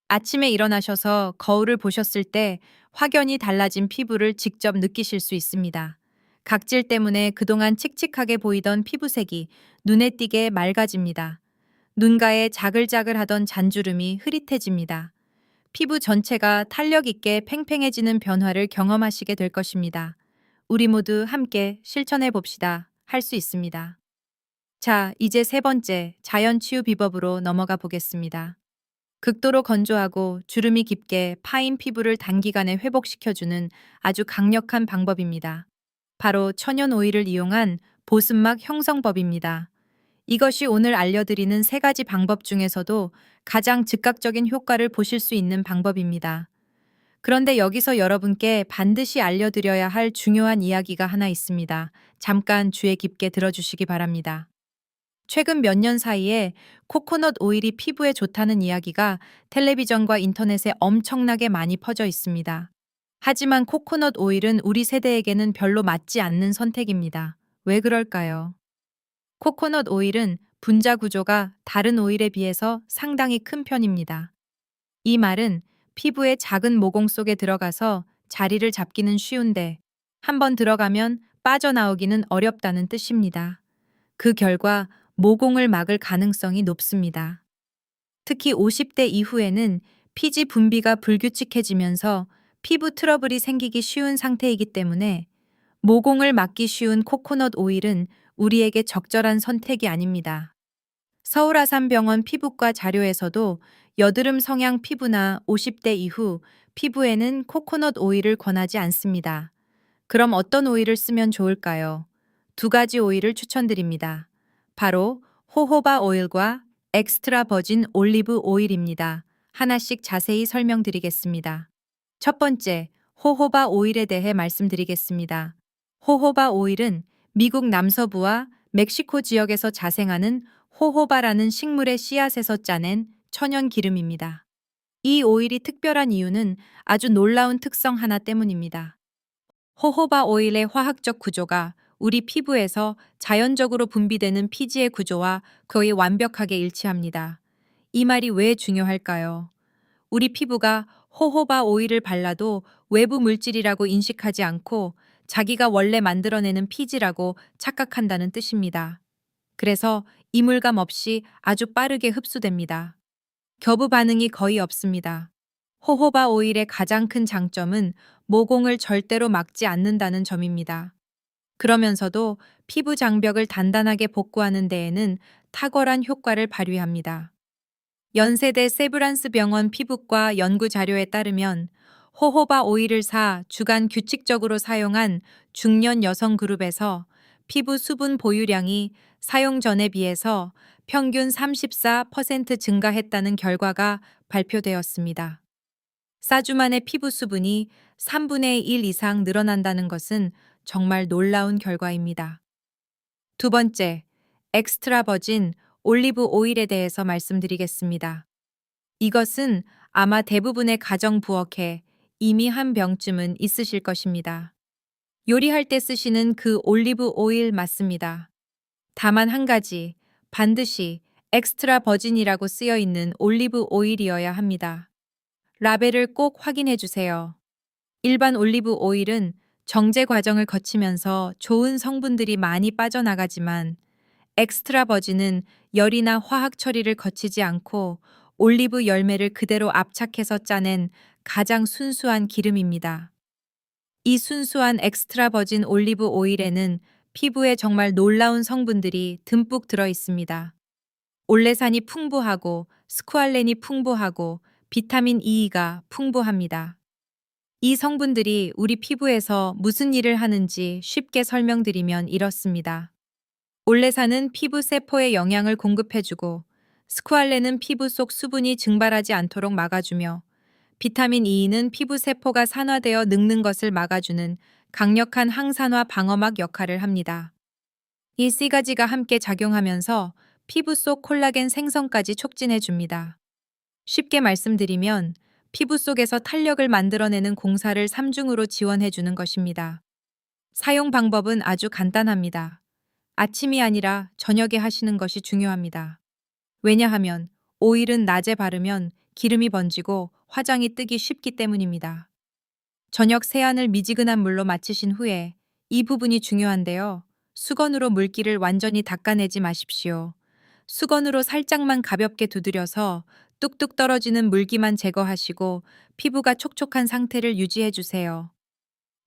아침에 일어나셔서 거울을 보셨을 때 확연히 달라진 피부를 직접 느끼실 수 있습니다. 각질 때문에 그동안 칙칙하게 보이던 피부색이 눈에 띄게 맑아집니다. 눈가에 자글자글하던 잔주름이 흐릿해집니다. 피부 전체가 탄력 있게 팽팽해지는 변화를 경험하시게 될 것입니다. 우리 모두 함께 실천해 봅시다. 할 수 있습니다. 자, 이제 세 번째 자연 치유 비법으로 넘어가 보겠습니다. 극도로 건조하고 주름이 깊게 파인 피부를 단기간에 회복시켜주는 아주 강력한 방법입니다. 바로 천연 오일을 이용한 보습막 형성법입니다. 이것이 오늘 알려드리는 세 가지 방법 중에서도 가장 즉각적인 효과를 보실 수 있는 방법입니다. 그런데 여기서 여러분께 반드시 알려드려야 할 중요한 이야기가 하나 있습니다. 잠깐 주의 깊게 들어주시기 바랍니다. 최근 몇 년 사이에 코코넛 오일이 피부에 좋다는 이야기가 텔레비전과 인터넷에 엄청나게 많이 퍼져 있습니다. 하지만 코코넛 오일은 우리 세대에게는 별로 맞지 않는 선택입니다. 왜 그럴까요? 코코넛 오일은 분자 구조가 다른 오일에 비해서 상당히 큰 편입니다. 이 말은 피부의 작은 모공 속에 들어가서 자리를 잡기는 쉬운데 한번 들어가면 빠져나오기는 어렵다는 뜻입니다. 그 결과 모공을 막을 가능성이 높습니다. 특히 50대 이후에는 피지 분비가 불규칙해지면서 피부 트러블이 생기기 쉬운 상태이기 때문에 모공을 막기 쉬운 코코넛 오일은 우리에게 적절한 선택이 아닙니다. 서울아산병원 피부과 자료에서도 여드름 성향 피부나 50대 이후 피부에는 코코넛 오일을 권하지 않습니다. 그럼 어떤 오일을 쓰면 좋을까요? 두 가지 오일을 추천드립니다. 바로 호호바 오일과 엑스트라 버진 올리브 오일입니다. 하나씩 자세히 설명드리겠습니다. 첫 번째, 호호바 오일에 대해 말씀드리겠습니다. 호호바 오일은 미국 남서부와 멕시코 지역에서 자생하는 호호바라는 식물의 씨앗에서 짜낸 천연 기름입니다. 이 오일이 특별한 이유는 아주 놀라운 특성 하나 때문입니다. 호호바 오일의 화학적 구조가 우리 피부에서 자연적으로 분비되는 피지의 구조와 거의 완벽하게 일치합니다. 이 말이 왜 중요할까요? 우리 피부가 호호바 오일을 발라도 외부 물질이라고 인식하지 않고 자기가 원래 만들어내는 피지라고 착각한다는 뜻입니다. 그래서 이물감 없이 아주 빠르게 흡수됩니다. 겨부 반응이 거의 없습니다. 호호바 오일의 가장 큰 장점은 모공을 절대로 막지 않는다는 점입니다. 그러면서도 피부 장벽을 단단하게 복구하는 데에는 탁월한 효과를 발휘합니다. 연세대 세브란스 병원 피부과 연구 자료에 따르면 호호바 오일을 사 주간 규칙적으로 사용한 중년 여성 그룹에서 피부 수분 보유량이 사용 전에 비해서 평균 34% 증가했다는 결과가 발표되었습니다. 4주 만에 피부 수분이 3분의 1 이상 늘어난다는 것은 정말 놀라운 결과입니다. 두 번째, 엑스트라 버진 올리브 오일에 대해서 말씀드리겠습니다. 이것은 아마 대부분의 가정 부엌에 이미 한 병쯤은 있으실 것입니다. 요리할 때 쓰시는 그 올리브 오일 맞습니다. 다만 한 가지, 반드시 엑스트라 버진이라고 쓰여 있는 올리브 오일이어야 합니다. 라벨을 꼭 확인해 주세요. 일반 올리브 오일은 정제 과정을 거치면서 좋은 성분들이 많이 빠져나가지만 엑스트라 버진은 열이나 화학 처리를 거치지 않고 올리브 열매를 그대로 압착해서 짜낸 가장 순수한 기름입니다. 이 순수한 엑스트라 버진 올리브 오일에는 피부에 정말 놀라운 성분들이 듬뿍 들어 있습니다. 올레산이 풍부하고 스쿠알렌이 풍부하고 비타민 E가 풍부합니다. 이 성분들이 우리 피부에서 무슨 일을 하는지 쉽게 설명드리면 이렇습니다. 올레산은 피부 세포에 영양을 공급해주고 스쿠알렌은 피부 속 수분이 증발하지 않도록 막아주며 비타민 E는 피부 세포가 산화되어 늙는 것을 막아주는 강력한 항산화 방어막 역할을 합니다. 이 세 가지가 함께 작용하면서 피부 속 콜라겐 생성까지 촉진해 줍니다. 쉽게 말씀드리면 피부 속에서 탄력을 만들어내는 공사를 3중으로 지원해 주는 것입니다. 사용 방법은 아주 간단합니다. 아침이 아니라 저녁에 하시는 것이 중요합니다. 왜냐하면 오일은 낮에 바르면 기름이 번지고 화장이 뜨기 쉽기 때문입니다. 저녁 세안을 미지근한 물로 마치신 후에 이 부분이 중요한데요. 수건으로 물기를 완전히 닦아내지 마십시오. 수건으로 살짝만 가볍게 두드려서 뚝뚝 떨어지는 물기만 제거하시고 피부가 촉촉한 상태를 유지해 주세요.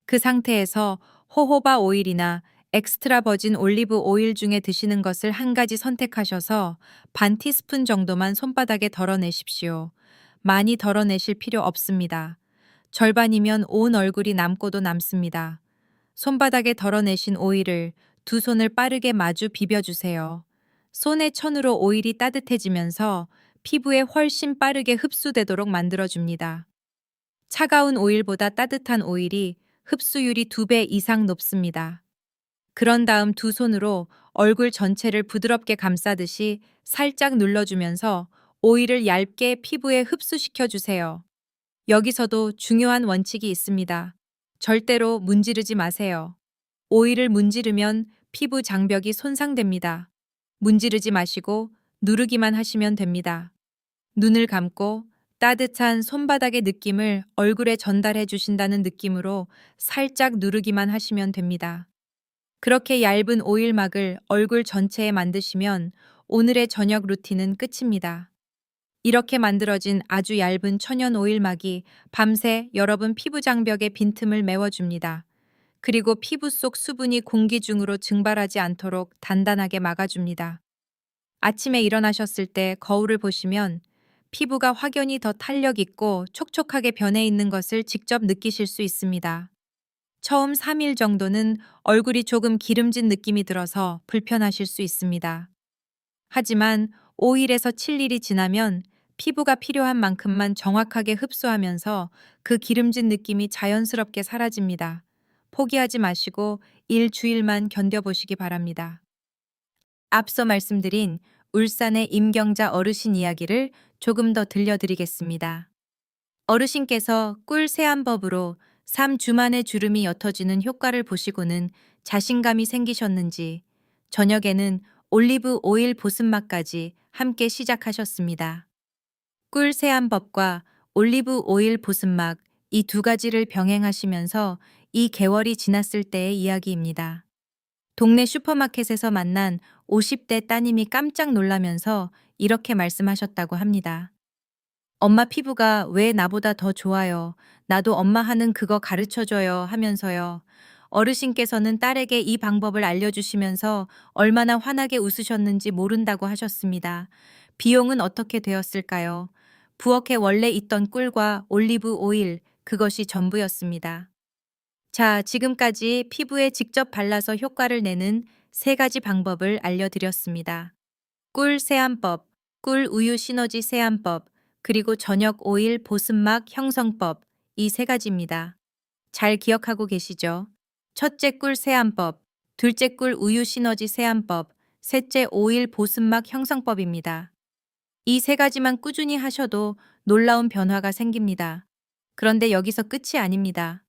그 상태에서 호호바 오일이나 엑스트라 버진 올리브 오일 중에 드시는 것을 한 가지 선택하셔서 반 티스푼 정도만 손바닥에 덜어내십시오. 많이 덜어내실 필요 없습니다. 절반이면 온 얼굴이 남고도 남습니다. 손바닥에 덜어내신 오일을 두 손을 빠르게 마주 비벼주세요. 손의 천으로 오일이 따뜻해지면서 피부에 훨씬 빠르게 흡수되도록 만들어줍니다. 차가운 오일보다 따뜻한 오일이 흡수율이 2배 이상 높습니다. 그런 다음 두 손으로 얼굴 전체를 부드럽게 감싸듯이 살짝 눌러주면서 오일을 얇게 피부에 흡수시켜 주세요. 여기서도 중요한 원칙이 있습니다. 절대로 문지르지 마세요. 오일을 문지르면 피부 장벽이 손상됩니다. 문지르지 마시고 누르기만 하시면 됩니다. 눈을 감고 따뜻한 손바닥의 느낌을 얼굴에 전달해 주신다는 느낌으로 살짝 누르기만 하시면 됩니다. 그렇게 얇은 오일막을 얼굴 전체에 만드시면 오늘의 저녁 루틴은 끝입니다. 이렇게 만들어진 아주 얇은 천연 오일막이 밤새 여러분 피부 장벽의 빈틈을 메워줍니다. 그리고 피부 속 수분이 공기 중으로 증발하지 않도록 단단하게 막아줍니다. 아침에 일어나셨을 때 거울을 보시면 피부가 확연히 더 탄력 있고 촉촉하게 변해 있는 것을 직접 느끼실 수 있습니다. 처음 3일 정도는 얼굴이 조금 기름진 느낌이 들어서 불편하실 수 있습니다. 하지만 5일에서 7일이 지나면 피부가 필요한 만큼만 정확하게 흡수하면서 그 기름진 느낌이 자연스럽게 사라집니다. 포기하지 마시고 일주일만 견뎌보시기 바랍니다. 앞서 말씀드린 울산의 임경자 어르신 이야기를 조금 더 들려드리겠습니다. 어르신께서 꿀 세안법으로 3주 만에 주름이 옅어지는 효과를 보시고는 자신감이 생기셨는지 저녁에는 올리브 오일 보습막까지 함께 시작하셨습니다. 꿀 세안법과 올리브 오일 보습막 이 두 가지를 병행하시면서 이 개월이 지났을 때의 이야기입니다. 동네 슈퍼마켓에서 만난 50대 따님이 깜짝 놀라면서 이렇게 말씀하셨다고 합니다. 엄마 피부가 왜 나보다 더 좋아요? 나도 엄마 하는 그거 가르쳐줘요 하면서요. 어르신께서는 딸에게 이 방법을 알려주시면서 얼마나 환하게 웃으셨는지 모른다고 하셨습니다. 비용은 어떻게 되었을까요? 부엌에 원래 있던 꿀과 올리브 오일, 그것이 전부였습니다. 자, 지금까지 피부에 직접 발라서 효과를 내는 세 가지 방법을 알려드렸습니다. 꿀 세안법, 꿀 우유 시너지 세안법, 그리고 저녁 오일 보습막 형성법, 이 세 가지입니다. 잘 기억하고 계시죠? 첫째 꿀 세안법, 둘째 꿀 우유 시너지 세안법, 셋째 오일 보습막 형성법입니다. 이 세 가지만 꾸준히 하셔도 놀라운 변화가 생깁니다. 그런데 여기서 끝이 아닙니다.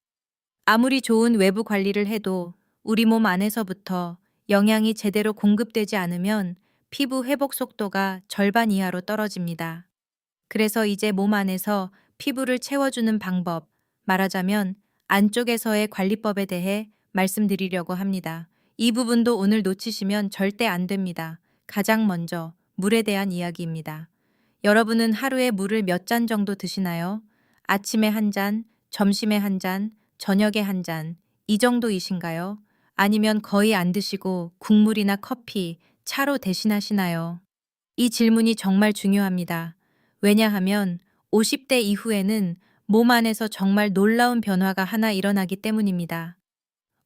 아무리 좋은 외부 관리를 해도 우리 몸 안에서부터 영양이 제대로 공급되지 않으면 피부 회복 속도가 절반 이하로 떨어집니다. 그래서 이제 몸 안에서 피부를 채워주는 방법, 말하자면 안쪽에서의 관리법에 대해 말씀드리려고 합니다. 이 부분도 오늘 놓치시면 절대 안 됩니다. 가장 먼저 물에 대한 이야기입니다. 여러분은 하루에 물을 몇 잔 정도 드시나요? 아침에 한 잔, 점심에 한 잔, 저녁에 한 잔, 이 정도이신가요? 아니면 거의 안 드시고 국물이나 커피, 차로 대신하시나요? 이 질문이 정말 중요합니다. 왜냐하면 50대 이후에는 몸 안에서 정말 놀라운 변화가 하나 일어나기 때문입니다.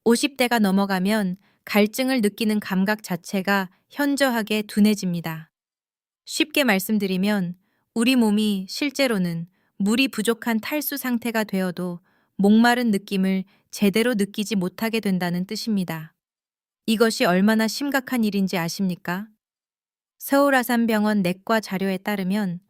50대가 넘어가면 갈증을 느끼는 감각 자체가 현저하게 둔해집니다. 쉽게 말씀드리면 우리 몸이 실제로는 물이 부족한 탈수 상태가 되어도 목마른 느낌을 제대로 느끼지 못하게 된다는 뜻입니다. 이것이 얼마나 심각한 일인지 아십니까? 서울아산병원 내과 자료에 따르면